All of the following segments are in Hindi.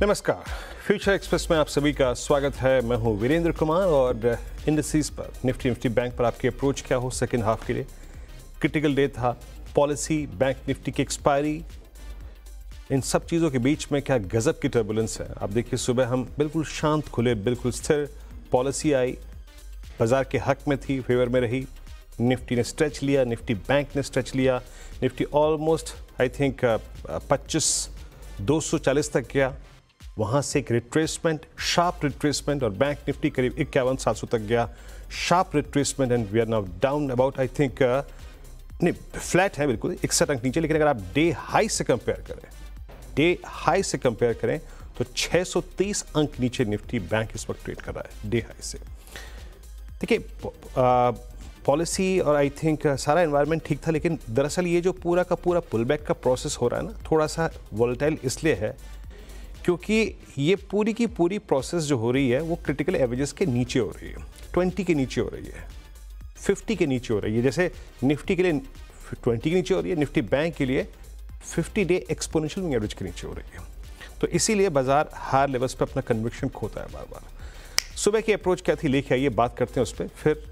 नमस्कार, फ्यूचर एक्सप्रेस में आप सभी का स्वागत है। मैं हूं वीरेंद्र कुमार और इंडिसेस पर निफ्टी बैंक पर आपकी अप्रोच क्या हो सेकेंड हाफ के लिए। क्रिटिकल डे था, पॉलिसी, बैंक निफ्टी की एक्सपायरी, इन सब चीज़ों के बीच में क्या गजब की टर्बुलेंस है। आप देखिए सुबह हम बिल्कुल शांत खुले, बिल्कुल स्थिर, पॉलिसी आई, बाजार के हक में थी, फेवर में रही। निफ्टी ने स्ट्रेच लिया, निफ्टी बैंक ने स्ट्रेच लिया, निफ्टी ऑलमोस्ट आई थिंक 25,240 तक गया। वहाँ से एक रिट्रेसमेंट, शार्प रिट्रेसमेंट, और बैंक निफ्टी करीब 51,700 तक गया, sharp retracement, and we are now down about I think नहीं फ्लैट है बिल्कुल 61 अंक नीचे। लेकिन अगर आप डे हाई से कंपेयर करें तो 630 अंक नीचे निफ्टी बैंक इस वक्त ट्रेड कर रहा है डे हाई से। देखिए पॉलिसी और आई थिंक सारा एनवायरनमेंट ठीक था, लेकिन दरअसल ये जो पूरा का पूरा पुल बैक का प्रोसेस हो रहा है ना, थोड़ा सा वोलेटाइल इसलिए है क्योंकि ये पूरी की पूरी प्रोसेस जो हो रही है वो क्रिटिकल एवरेजेस के नीचे हो रही है, 20 के नीचे हो रही है, 50 के नीचे हो रही है। जैसे निफ्टी के लिए 20 के नीचे हो रही है, निफ्टी बैंक के लिए 50 डे एक्सपोनेंशियल मूविंग एवरेज के नीचे हो रही है। तो इसीलिए बाजार हायर लेवल्स पे अपना कन्विक्शन खोता है बार बार। सुबह की अप्रोच क्या थी, लेके आइए बात करते हैं उस पर, फिर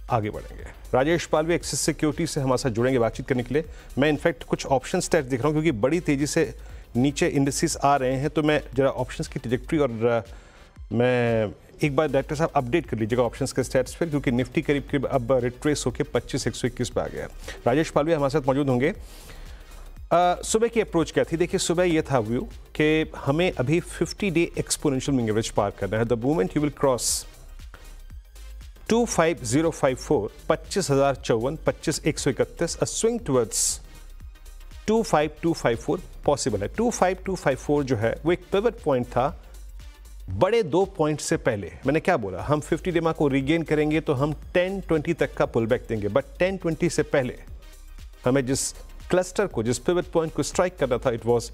आगे बढ़ेंगे। राजेश पाल भी एक्सिस सिक्योरिटी से हमारे साथ जुड़ेंगे बातचीत करने के लिए। मैं इनफैक्ट कुछ ऑप्शन स्टैट्स दिख रहा हूँ क्योंकि बड़ी तेजी से नीचे इंडिसेस आ रहे हैं, तो मैं जरा ऑप्शंस की ट्रैजेक्टरी और मैं एक बार डायरेक्टर साहब अपडेट कर लीजिएगा ऑप्शंस के स्टैट्स पर, क्योंकि निफ्टी करीब करीब अब रिट्रेस होकर 25,121 पे आ गया है। राजेश पाल भी हमारे साथ मौजूद होंगे। सुबह की अप्रोच क्या थी, देखिए सुबह ये था व्यू कि हमें अभी 50 डे एक्सपोनेंशियल मूविंग एवरेज पार करना है। The moment you will cross 25054, 25,054, 25,131, a swing towards 25254 possible है। 25254 जो है वो एक पिवट पॉइंट था बड़े 2 पॉइंट से पहले। मैंने क्या बोला, हम 50 डेमा को रीगेन करेंगे तो हम 1020 तक का पुल बैक देंगे, बट 1020 से पहले हमें जिस क्लस्टर को, जिस पिवट पॉइंट को स्ट्राइक करना था, इट वाज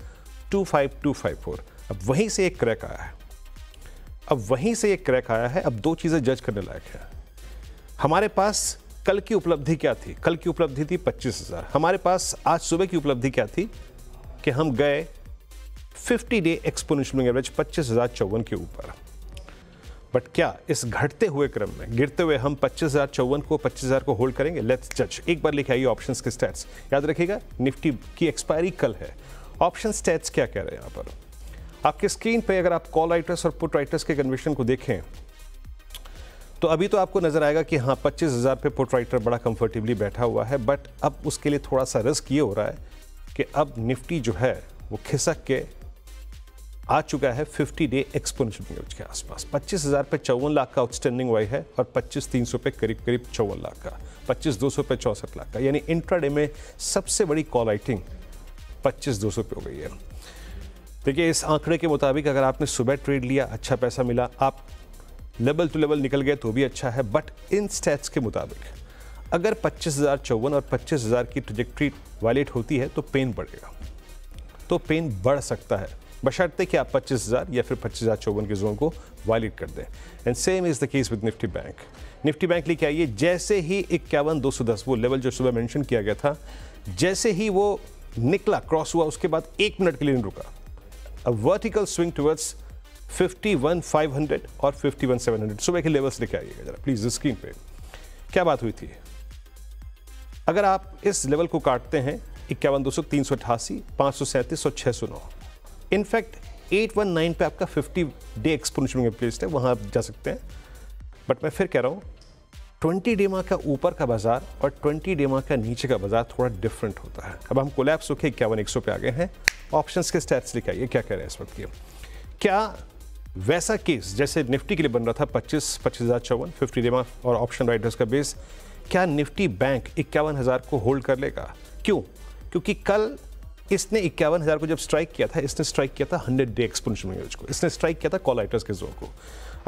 25254। अब वहीं से एक क्रैक आया है। अब दो चीजें जज करने लायक है। हमारे पास कल की उपलब्धि क्या थी? कल की उपलब्धि थी 25,000। हमारे पास आज सुबह की उपलब्धि क्या थी कि हम गए 50 डे एक्सपोनेंशियल मूविंग एवरेज 25,054 के ऊपर। बट क्या इस घटते हुए क्रम में, गिरते हुए हम 25,054 को होल्ड करेंगे? लेट्स जज। एक बार लिखे आइए ऑप्शंस के स्टैट्स। याद रखिएगा निफ्टी की एक्सपायरी कल है। ऑप्शन स्टैट्स क्या कह रहे हैं यहाँ पर आपके स्क्रीन पे? अगर आप कॉल राइटर्स और पुट राइटर्स के कन्विक्शन को देखें तो अभी तो आपको नजर आएगा कि हाँ 25,000 पे पुट राइटर बड़ा कंफर्टेबली बैठा हुआ है, बट अब उसके लिए थोड़ा सा रिस्क ये हो रहा है कि अब निफ्टी जो है वो खिसक के आ चुका है 50 डे एक्सपोनेंशियल मूविंग एवरेज के आसपास। 25,000 पे 54 लाख का आउटस्टैंडिंग वाई है और 25,300 पे करीब 54 लाख का, 25,200 पे 64 लाख का, यानी इंट्राडे में सबसे बड़ी कॉल राइटिंग 25,200 पे हो गई है। देखिए इस आंकड़े के मुताबिक अगर आपने सुबह ट्रेड लिया, अच्छा पैसा मिला, आप लेवल टू लेवल निकल गए तो भी अच्छा है। बट इन स्टैट्स के मुताबिक अगर 25,054 और 25,000 की ट्रैजेक्टरी वायलेट होती है तो पेन बढ़ेगा, तो पेन बढ़ सकता है, बशर्ते कि आप 25,000 या फिर 25,054 के जोन को वायलेट कर दें। And same is the case with Nifty bank. Nifty bank लेके आइए, जैसे ही 51,210 वो लेवल जो सुबह मेंशन किया गया था, जैसे ही वो निकला, क्रॉस हुआ, उसके बाद 1 मिनट के लिए नहीं रुका। अ वर्टिकल स्विंग टुवर्ड्स 51,500 और 51,700 सुबह के लेवल्स लेके आइएगा जरा प्लीज स्क्रीन पे। क्या बात हुई थी? अगर आप इस लेवल को काटते हैं 51,200, 388, 537 और 609, इनफैक्ट 819 पे आपका 50 डे एक्सपोनेंशियल मूविंग एवरेज है, वहां आप जा सकते हैं। बट मैं फिर कह रहा हूं 20 डेमा का ऊपर का बाजार और 20 डेमा का नीचे का बाजार थोड़ा डिफरेंट होता है। अब हम कोलैप्स होकर 51,100 पे आ गए हैं। ऑप्शंस के स्टैट्स लेके आइए, क्या कह रहे हैं इस वक्त की? क्या वैसा केस जैसे निफ्टी के लिए बन रहा था 25,054 50 डेमा और ऑप्शन राइटर्स का बेस, क्या निफ्टी बैंक 51,000 को होल्ड कर लेगा? क्यों? क्योंकि कल इसने 51,000 को जब स्ट्राइक किया था, इसने स्ट्राइक किया था 100 डे एक्सपोनेंशियल मूविंग एवरेज को, इसने स्ट्राइक किया था कॉल राइटर्स के जोन को।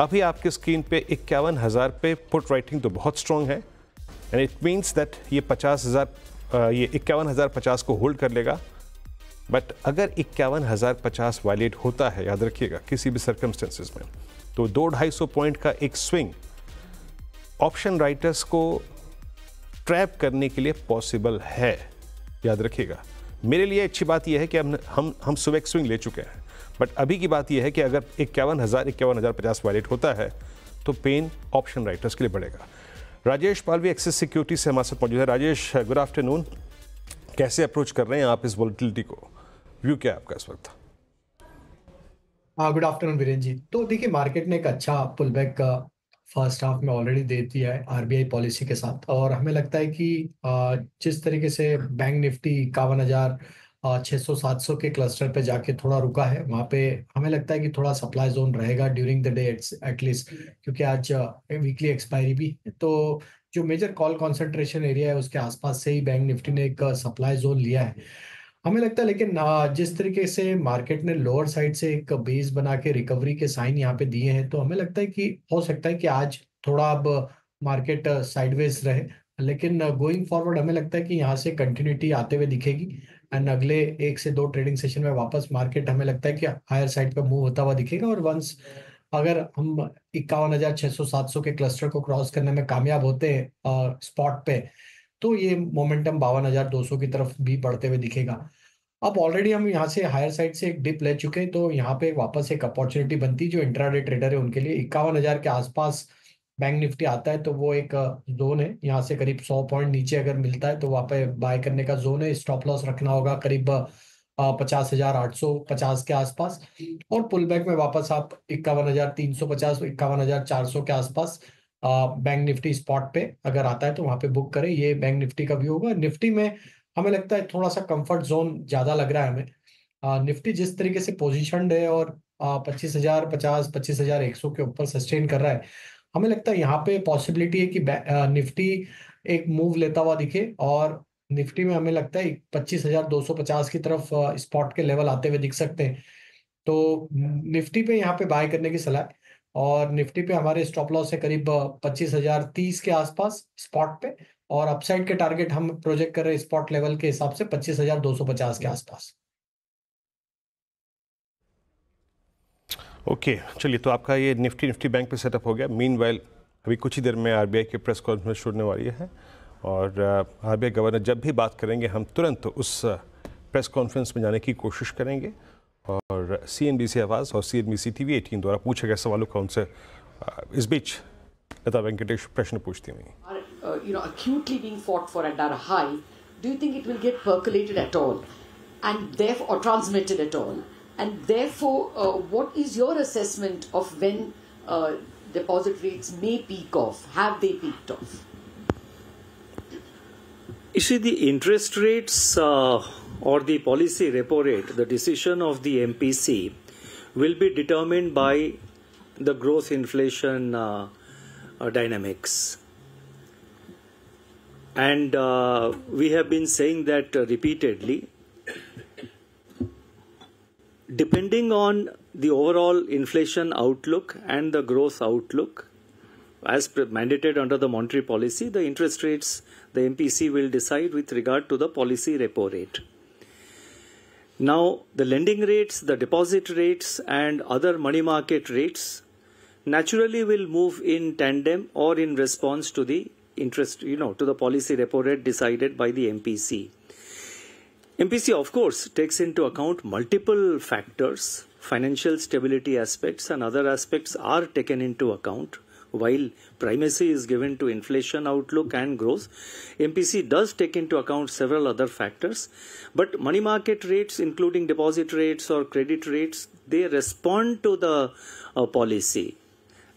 अभी आपके स्क्रीन पे 51,000 पे पुट राइटिंग तो बहुत स्ट्रॉन्ग है, एंड इट मीन्स दैट ये 51,050 को होल्ड कर लेगा। बट अगर 51,050 वायलेट होता है, याद रखिएगा किसी भी सर्कमस्टेंसेस में, तो 200-250 पॉइंट का एक स्विंग ऑप्शन राइटर्स को ट्रैप करने के लिए पॉसिबल है। याद रखिएगा, मेरे लिए अच्छी बात यह है कि हम सुबह एक स्विंग ले चुके हैं, बट अभी की बात यह है कि अगर 51,050 वायलेट होता है तो पेन ऑप्शन राइटर्स के लिए बढ़ेगा। राजेश पालवी एक्सिस सिक्योरिटी से हमारे साथ मौजूद है। Rajesh, good afternoon. कैसे अप्रोच कर रहे हैं आप इस वोलेटिलिटी को? व्यू क्या है आपका इस वक्त? Good afternoon Virendra ji. तो देखिए, मार्केट ने एक अच्छा पुल बैक का फर्स्ट हाफ में ऑलरेडी दे दिया है आरबीआई पॉलिसी के साथ, और हमें लगता है कि जिस तरीके से बैंक निफ्टी 51,600-700 के क्लस्टर पे जाके थोड़ा रुका है, वहाँ पे हमें लगता है कि थोड़ा सप्लाई जोन रहेगा ड्यूरिंग द डे एटलीस्ट, क्योंकि आज वीकली एक्सपायरी भी है। तो जो मेजर कॉल कॉन्सेंट्रेशन एरिया है उसके आसपास से ही बैंक निफ्टी ने एक सप्लाई जोन लिया है, हमें लगता है। लेकिन जिस तरीके से मार्केट ने लोअर साइड से एक बेस बना के रिकवरी के साइन यहाँ पे दिए हैं, तो हमें लगता है कि हो सकता है कि आज थोड़ा अब मार्केट साइडवेज रहे, लेकिन गोइंग फॉरवर्ड हमें लगता है कि यहाँ से कंटिन्यूटी आते हुए दिखेगी। एंड अगले 1 से 2 ट्रेडिंग सेशन में वापस मार्केट हमें लगता है कि हायर साइड पे मूव होता हुआ दिखेगा, और वंस अगर हम 51,600-700 के क्लस्टर को क्रॉस करने में कामयाब होते हैं स्पॉट पे, तो ये मोमेंटम 52,200 की तरफ भी बढ़ते हुए दिखेगा। अब ऑलरेडी हम यहाँ से हायर साइड से एक डिप ले चुके हैं, तो यहाँ पे वापस एक अपॉर्चुनिटी बनती है जो इंट्राडे ट्रेडर है उनके लिए। 51,000 के आसपास बैंक निफ्टी आता है तो वो एक जोन है। यहाँ से करीब 100 पॉइंट नीचे अगर मिलता है तो वहाँ पे बाय करने का जोन है। स्टॉप लॉस रखना होगा करीब 50,850 के आसपास, और पुल बैक में वापस आप 51,350, 51,400 के आसपास बैंक निफ्टी स्पॉट पे अगर आता है तो वहां पे बुक करें। ये बैंक निफ्टी का व्यू होगा। निफ्टी में हमें लगता है थोड़ा सा कंफर्ट जोन ज्यादा लग रहा है हमें। निफ्टी जिस तरीके से पोजीशनड है और 25,050, 25,100 के ऊपर सस्टेन कर रहा है, हमें लगता है यहाँ पे पॉसिबिलिटी है कि निफ्टी एक मूव लेता हुआ दिखे, और निफ्टी में हमें लगता है 25,250 की तरफ स्पॉट के लेवल आते हुए दिख सकते हैं। तो निफ्टी पे यहाँ पे बाय करने की सलाह है, और निफ्टी पे हमारे स्टॉप लॉस है करीब 25,030 के आसपास स्पॉट पे, और अपसाइड के टारगेट हम प्रोजेक्ट कर रहे हैं स्पॉट लेवल के हिसाब से 25,250 के आसपास। ओके, चलिए, तो आपका ये निफ्टी बैंक पे सेटअप हो गया। मीनवाइल अभी कुछ ही देर में आरबीआई की प्रेस कॉन्फ्रेंस शुरू होने वाली है, और आरबीआई गवर्नर जब भी बात करेंगे हम तुरंत उस प्रेस कॉन्फ्रेंस में जाने की कोशिश करेंगे, और सीएनबीसी आवाज़ और सीएनबीसी टीवी 18 द्वारा पूछे गए सवालों का उनसे इस बीच लता वेंकटेश प्रश्न पूछती हुई। Acutely being fought for at a high, do you think it will get percolated at all, and therefore, or transmitted at all? And therefore, what is your assessment of when deposit rates may peak off? Have they peaked off? You see, the interest rates or the policy repo rate, the decision of the MPC will be determined by the growth inflation dynamics. And we have been saying that repeatedly. Depending on the overall inflation outlook and the growth outlook, as mandated under the monetary policy, the interest rates, the MPC will decide with regard to the policy repo rate. Now, the lending rates, the deposit rates, and other money market rates naturally will move in tandem or in response to the interest, to the policy repo rate decided by the MPC. MPC, of course, takes into account multiple factors. Financial stability aspects and other aspects are taken into account. While primacy is given to inflation outlook and growth, MPC does take into account several other factors. But money market rates, including deposit rates or credit rates, they respond to the policy.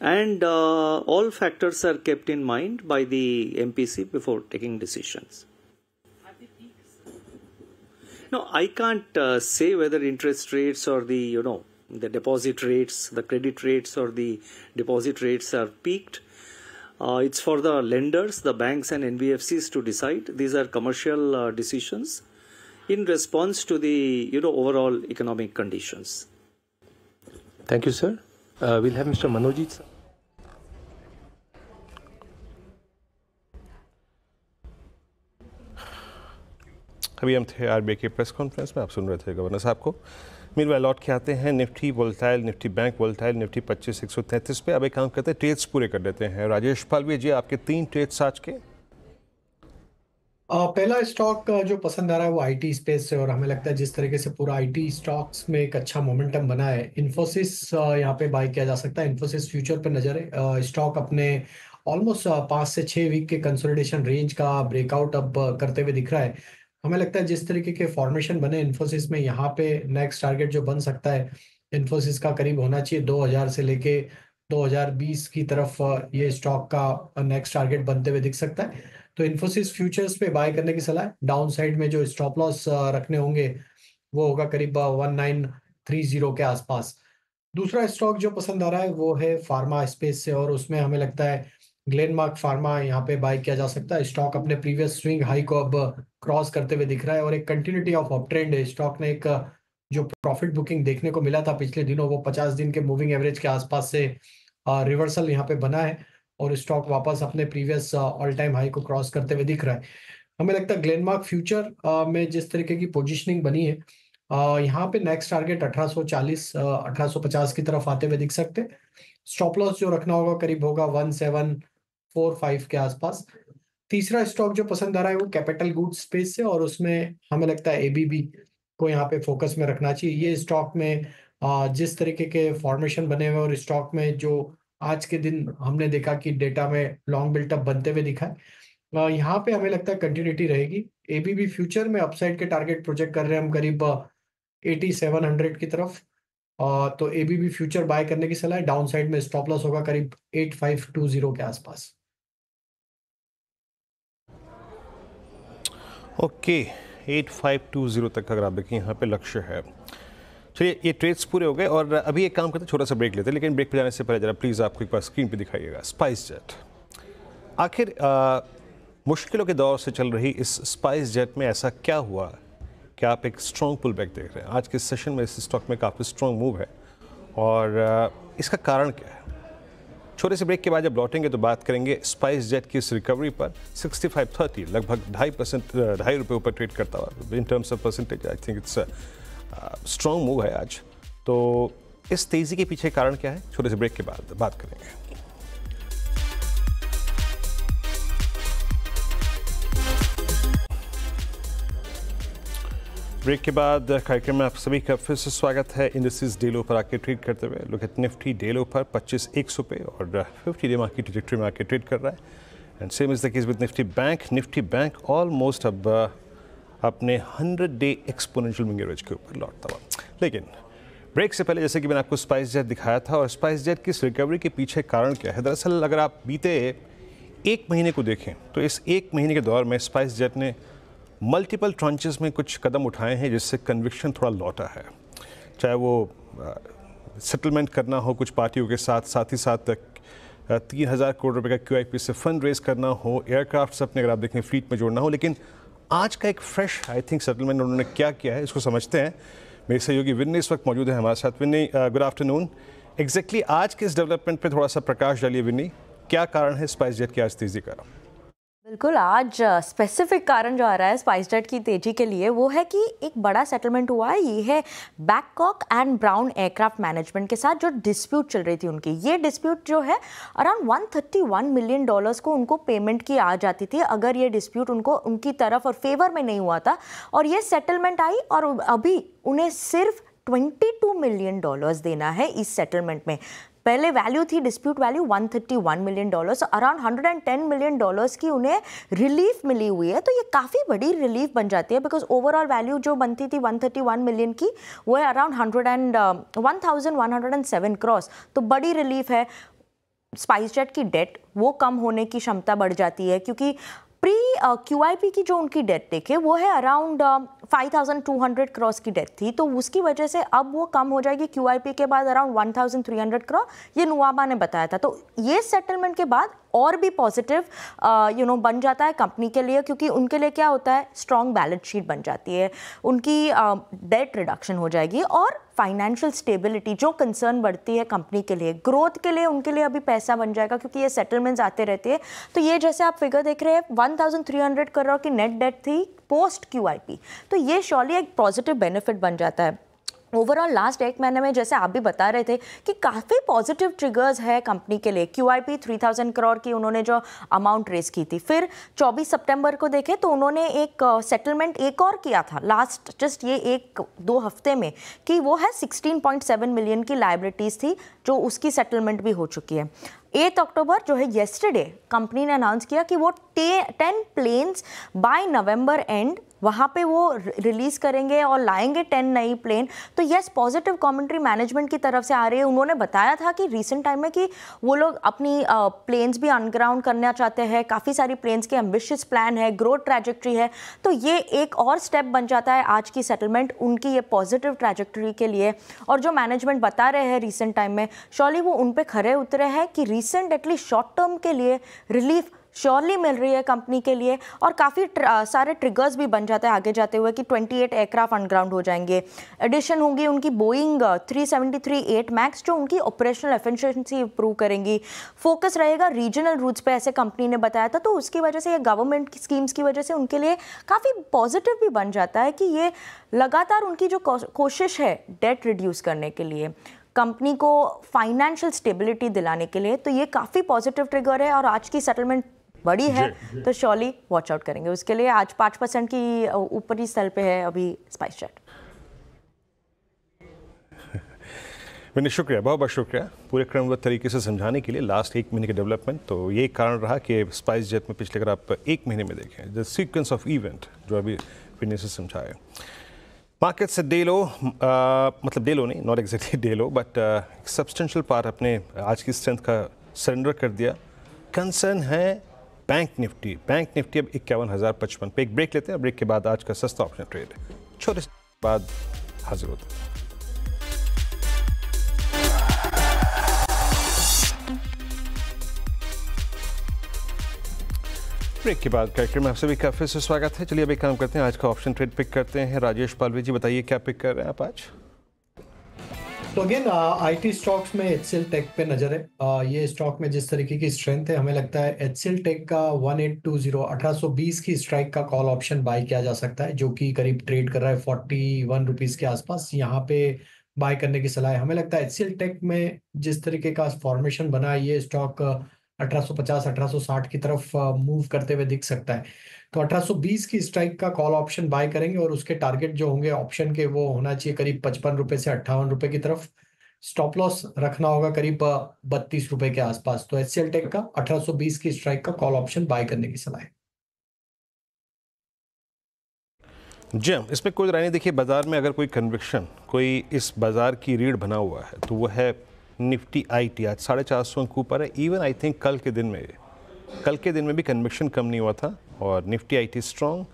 And all factors are kept in mind by the MPC before taking decisions. No, I can't say whether interest rates or the deposit rates, the credit rates or the deposit rates are peaked. It's for the lenders, the banks and NBFCs to decide. These are commercial decisions in response to the overall economic conditions. Thank you, sir. We'll have Mr. Manojit, sir. अभी हम थे आरबीआई के प्रेस कॉन्फ्रेंस में, आप सुन रहे थे गवर्नर साहब को। मीनवाइल लौट के आते हैं Nifty volatile, Nifty bank volatile, Nifty 25,133 पे। अब एक काम करते हैं, ट्रेड्स पूरे कर लेते हैं। राजेश पालवी जी, आपके 3 ट्रेड्स आज के। पहला स्टॉक जो पसंद आ रहा है वो आईटी स्पेस से, और हमें लगता है जिस तरीके से पूरा आईटी स्टॉक्स में एक अच्छा मोमेंटम बना है, इन्फोसिस यहाँ पे बाय किया जा सकता है। इन्फोसिस फ्यूचर पे नजर है, स्टॉक अपने ऑलमोस्ट 5 से 6 वीक के कंसोलिडेशन रेंज का ब्रेकआउट अब करते हुए दिख रहा है। हमें लगता है जिस तरीके के फॉर्मेशन बने इन्फोसिस में, यहाँ पे नेक्स्ट टारगेट जो बन सकता है इन्फोसिस का करीब होना चाहिए 2000 से लेके 2020 की तरफ, ये स्टॉक का नेक्स्ट टारगेट बनते हुए दिख सकता है। तो इन्फोसिस फ्यूचर्स पे बाय करने की सलाह है। डाउन साइड में जो स्टॉप लॉस रखने होंगे वो होगा करीब 1930 के आसपास। दूसरा स्टॉक जो पसंद आ रहा है वो है फार्मा स्पेस से, और उसमें हमें लगता है ग्लेनमार्क फार्मा यहाँ पे बाय किया जा सकता है। स्टॉक अपने प्रीवियस स्विंग हाई को अब क्रॉस करते हुए दिख रहा है, और एक कंटिन्यूटी ऑफ अप ट्रेंड है। स्टॉक ने एक जो प्रॉफिट बुकिंग देखने को मिला था पिछले दिनों, वो 50 दिन के मूविंग एवरेज के आसपास से रिवर्सल यहाँ पे बना है, और स्टॉक वापस अपने प्रीवियस ऑल टाइम हाई को क्रॉस करते हुए दिख रहा है। हमें लगता है ग्लेनमार्क फ्यूचर में जिस तरीके की पोजीशनिंग बनी है, यहाँ पे नेक्स्ट टारगेट 1840 1850 की तरफ आते हुए दिख सकते हैं। स्टॉप लॉस जो रखना होगा करीब होगा 1745 के आसपास। तीसरा स्टॉक जो पसंद आ रहा है वो कैपिटल गुड्स स्पेस से, और उसमें हमें लगता है एबीबी को यहाँ पे फोकस में रखना चाहिए। ये स्टॉक में जिस तरीके के फॉर्मेशन बने हुए और स्टॉक में जो आज के दिन हमने देखा कि डेटा में लॉन्ग बिल्टअप बनते हुए दिखा है, यहाँ पे हमें लगता है कंटिन्यूटी रहेगी। एबीबी फ्यूचर में अपसाइड के टारगेट प्रोजेक्ट कर रहे हैं हम करीब 8700 की तरफ, तो एबीबी फ्यूचर बाय करने की सलाह है। डाउन साइड में स्टॉप लॉस होगा करीब 8520 के आसपास। ओके 8520 तक अगर आप देखें यहाँ पे लक्ष्य है। चलिए ये ट्रेड्स पूरे हो गए और अभी एक काम करते हैं, छोटा सा ब्रेक लेते हैं, लेकिन ब्रेक पे जाने से पहले जरा प्लीज़ आपको एक बार स्क्रीन पे दिखाइएगा स्पाइस जेट। आखिर मुश्किलों के दौर से चल रही इस स्पाइस जेट में ऐसा क्या हुआ कि आप एक स्ट्रॉन्ग पुल बैक देख रहे हैं? आज के सेशन में इस स्टॉक में काफ़ी स्ट्रॉन्ग मूव है और इसका कारण क्या है? छोटे से ब्रेक के बाद जब लौटेंगे तो बात करेंगे स्पाइस जेट की इस रिकवरी पर। 6530 लगभग 2.5 रुपये ऊपर ट्रेड करता हुआ in terms of percentage. I think it's strong move है आज। तो इस तेज़ी के पीछे कारण क्या है, छोटे से ब्रेक के बाद बात करेंगे। ब्रेक के बाद कार्यक्रम में आप सभी का फिर से स्वागत है। इंडस्ट्रीज डे लो पर आके ट्रेड करते हुए लुक एट निफ्टी डे लो पर 25,100 पे और 50 डे मार्केट ट्रैजेक्टरी में आके ट्रेड कर रहा है। And same is the case with Nifty bank. Nifty bank almost अब अपने 100 डे एक्सपोनेंशियल मूविंग एवरेज के ऊपर लौटता हुआ। लेकिन ब्रेक से पहले जैसे कि मैंने आपको स्पाइस जेट दिखाया था, और स्पाइस जेट की इस रिकवरी के पीछे कारण क्या है? दरअसल अगर आप बीते एक महीने को देखें तो इस एक महीने के दौर में स्पाइस जेट ने मल्टीपल ट्रांचेस में कुछ कदम उठाए हैं जिससे कन्विक्शन थोड़ा लौटा है। चाहे वो सेटलमेंट करना हो कुछ पार्टियों के साथ, साथ ही साथ 3000 करोड़ रुपए का QIP से फंड रेज करना हो, एयरक्राफ्ट अपने अगर आप देखें फ्लीट में जोड़ना हो। लेकिन आज का एक फ्रेश आई थिंक सेटलमेंट उन्होंने क्या किया है इसको समझते हैं। मेरे सहयोगी विन्नी इस वक्त मौजूद है हमारे साथ। Vinny good afternoon. एग्जैक्टली आज के इस डेवलपमेंट पे थोड़ा सा प्रकाश डालिए विन्नी, क्या कारण है स्पाइस जेट की आज तेजी का? बिल्कुल, आज स्पेसिफिक कारण जो आ रहा है स्पाइस जेट की तेजी के लिए वो है कि एक बड़ा सेटलमेंट हुआ है। ये है बैककॉक एंड ब्राउन एयरक्राफ्ट मैनेजमेंट के साथ जो डिस्प्यूट चल रही थी उनकी। ये डिस्प्यूट जो है अराउंड $131 मिलियन को उनको पेमेंट की आ जाती थी अगर ये डिस्प्यूट उनको उनकी तरफ और फेवर में नहीं हुआ था। और ये सेटलमेंट आई और अभी उन्हें सिर्फ $22 मिलियन देना है इस सेटलमेंट में। पहले वैल्यू थी dispute value $131 million, around $110 million की उन्हें रिलीफ मिली हुई है। तो ये काफ़ी बड़ी रिलीफ बन जाती है बिकॉज ओवरऑल वैल्यू जो बनती थी 131 मिलियन की वो है अराउंड 1107 करोड़। तो बड़ी रिलीफ है। स्पाइस जेट की डेट वो कम होने की क्षमता बढ़ जाती है क्योंकि प्री QIP की जो उनकी डेट देखे वो है अराउंड 5200 करोड़ की डेट थी, तो उसकी वजह से अब वो कम हो जाएगी QIP के बाद अराउंड 1300 करोड़, ये नुआबा ने बताया था। तो ये सेटलमेंट के बाद और भी पॉजिटिव बन जाता है कंपनी के लिए क्योंकि उनके लिए क्या होता है, स्ट्रॉन्ग बैलेंस शीट बन जाती है, उनकी डेट रिडक्शन हो जाएगी और फाइनेंशियल स्टेबिलिटी जो कंसर्न बढ़ती है कंपनी के लिए, ग्रोथ के लिए उनके लिए अभी पैसा बन जाएगा क्योंकि ये सेटलमेंट्स आते रहते हैं। तो ये जैसे आप फिगर देख रहे हैं 1300 करोड़ की नेट डेट थी पोस्ट QIP, तो ये श्योरली एक पॉजिटिव बेनिफिट बन जाता है। ओवरऑल लास्ट एक महीने में जैसे आप भी बता रहे थे कि काफ़ी पॉजिटिव ट्रिगर्स है कंपनी के लिए। QIP 3000 करोड़ की उन्होंने जो अमाउंट रेस की थी, फिर 24 सितंबर को देखें तो उन्होंने एक सेटलमेंट एक और किया था लास्ट जस्ट ये 1-2 हफ्ते में, कि वो है 16.7 मिलियन की लायबिलिटीज़ थी, जो उसकी सेटलमेंट भी हो चुकी है। 8 अक्टूबर जो है येस्टरडे कंपनी ने अनाउंस किया कि वो 10 प्लेन्स बाय नवंबर एंड वहाँ पे वो रिलीज़ करेंगे और लाएंगे 10 नई प्लेन। तो यस, पॉजिटिव कमेंट्री मैनेजमेंट की तरफ से आ रही है। उन्होंने बताया था कि रीसेंट टाइम में कि वो लोग अपनी प्लेन्स भी अनग्राउंड करना चाहते हैं, काफ़ी सारी प्लेन्स के एम्बिशियस प्लान है, ग्रोथ ट्रैजेक्टरी है। तो ये एक और स्टेप बन जाता है आज की सेटलमेंट उनकी ये पॉजिटिव ट्रैजेक्टरी के लिए। और जो मैनेजमेंट बता रहे हैं रीसेंट टाइम में, श्योरली वो उन पे खरे उतरे हैं कि रीसेंट एटलीस्ट शॉर्ट टर्म के लिए रिलीफ श्योरली मिल रही है कंपनी के लिए। और काफ़ी सारे ट्रिगर्स भी बन जाते हैं आगे जाते हुए कि 28 एयरक्राफ्ट अनग्राउंड हो जाएंगे, एडिशन होंगी उनकी बोइंग 373-8 मैक्स जो उनकी ऑपरेशनल एफिशिएंसी इंप्रूव करेंगी। फोकस रहेगा रीजनल रूट्स पे, ऐसे कंपनी ने बताया था। तो उसकी वजह से ये गवर्नमेंट की स्कीम्स की वजह से उनके लिए काफ़ी पॉजिटिव भी बन जाता है कि ये लगातार उनकी जो कोशिश है डेट रिड्यूस करने के लिए, कंपनी को फाइनेंशियल स्टेबिलिटी दिलाने के लिए, तो ये काफ़ी पॉजिटिव ट्रिगर है। और आज की सेटलमेंट बड़ी है तो श्योरली वॉच आउट करेंगे उसके लिए। आज 5% की ऊपरी स्तर पे है अभी स्पाइसजेट। मैंने शुक्रिया, बहुत बहुत शुक्रिया पूरे क्रमबद्ध तरीके से समझाने के लिए लास्ट 1 महीने के डेवलपमेंट। तो ये कारण रहा कि स्पाइसजेट में पिछले, अगर आप 1 महीने में देखें द सीक्वेंस ऑफ इवेंट जो अभी विनय से समझाया, मार्केट से डे लो, मतलब डे लो नहीं, not exactly day low, but substantial part अपने आज की स्ट्रेंथ का सरेंडर कर दिया। कंसर्न है बैंक निफ्टी अब 51,055 पे। एक ब्रेक लेते हैं, ब्रेक के बाद आज का सस्ता ऑप्शन ट्रेड छोटे से बाद हाजिर होते हैं। ब्रेक के बाद कार्यक्रम में आप सभी का फिर से स्वागत है। चलिए अभी काम करते हैं, आज का ऑप्शन ट्रेड पिक करते हैं। राजेश पालवी जी बताइए क्या पिक कर रहे हैं आप आज? तो अगेन आईटी स्टॉक्स में HCL टेक पे नजर है। ये स्टॉक में जिस तरीके की स्ट्रेंथ है, हमें लगता है HCL टेक का 1820 की स्ट्राइक का कॉल ऑप्शन बाय किया जा सकता है, जो कि करीब ट्रेड कर रहा है 41 रुपीज के आसपास। यहाँ पे बाय करने की सलाह है। हमें लगता है HCL टेक में जिस तरीके का फॉर्मेशन बना है, ये स्टॉक 1850-1860 की तरफ मूव करते हुए दिख सकता है। तो 1820 की स्ट्राइक का कॉल ऑप्शन बाय करेंगे और उसके टारगेट जो होंगे ऑप्शन के, वो होना चाहिए करीब 55 रुपए से 58 रुपए की तरफ। स्टॉप लॉस रखना होगा करीब 32 रुपए के आसपास। तो HCL टेक का 1820 की स्ट्राइक का कॉल ऑप्शन बाय करने की सलाह है। जी, इसमें कोई राय नहीं। देखिए, बाजार में अगर कोई कन्विक्शन, कोई इस बाजार की रीढ़ बना हुआ है तो वो है निफ्टी IT। आज 450 अंक ऊपर है। इवन आई थिंक कल के दिन में भी कन्विक्शन कम नहीं हुआ था और निफ्टी IT स्ट्रॉन्ग।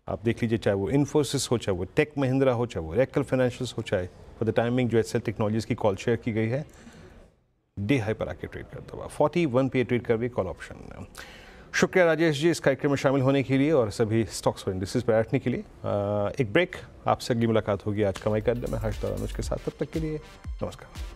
आप देख लीजिए, चाहे वो इन्फोसिस हो, चाहे वो टेक महिंद्रा हो, चाहे वो रेकल फाइनेंशियल्स हो, चाहे फॉर द टाइमिंग जो HCL टेक्नोलॉजीज की कॉल शेयर की गई है, डे हाई पर आके ट्रेड करता हुआ 41 पे ट्रेड कर रही कॉल ऑप्शन। शुक्रिया राजेश जी इस कार्यक्रम में शामिल होने के लिए और सभी स्टॉक्स और इंडिसेस पर बैठने के लिए। एक ब्रेक, आपसे अगली मुलाकात होगी आज कमाई का अड्डा में हर्ष दौरान के साथ। तब तक के लिए नमस्कार।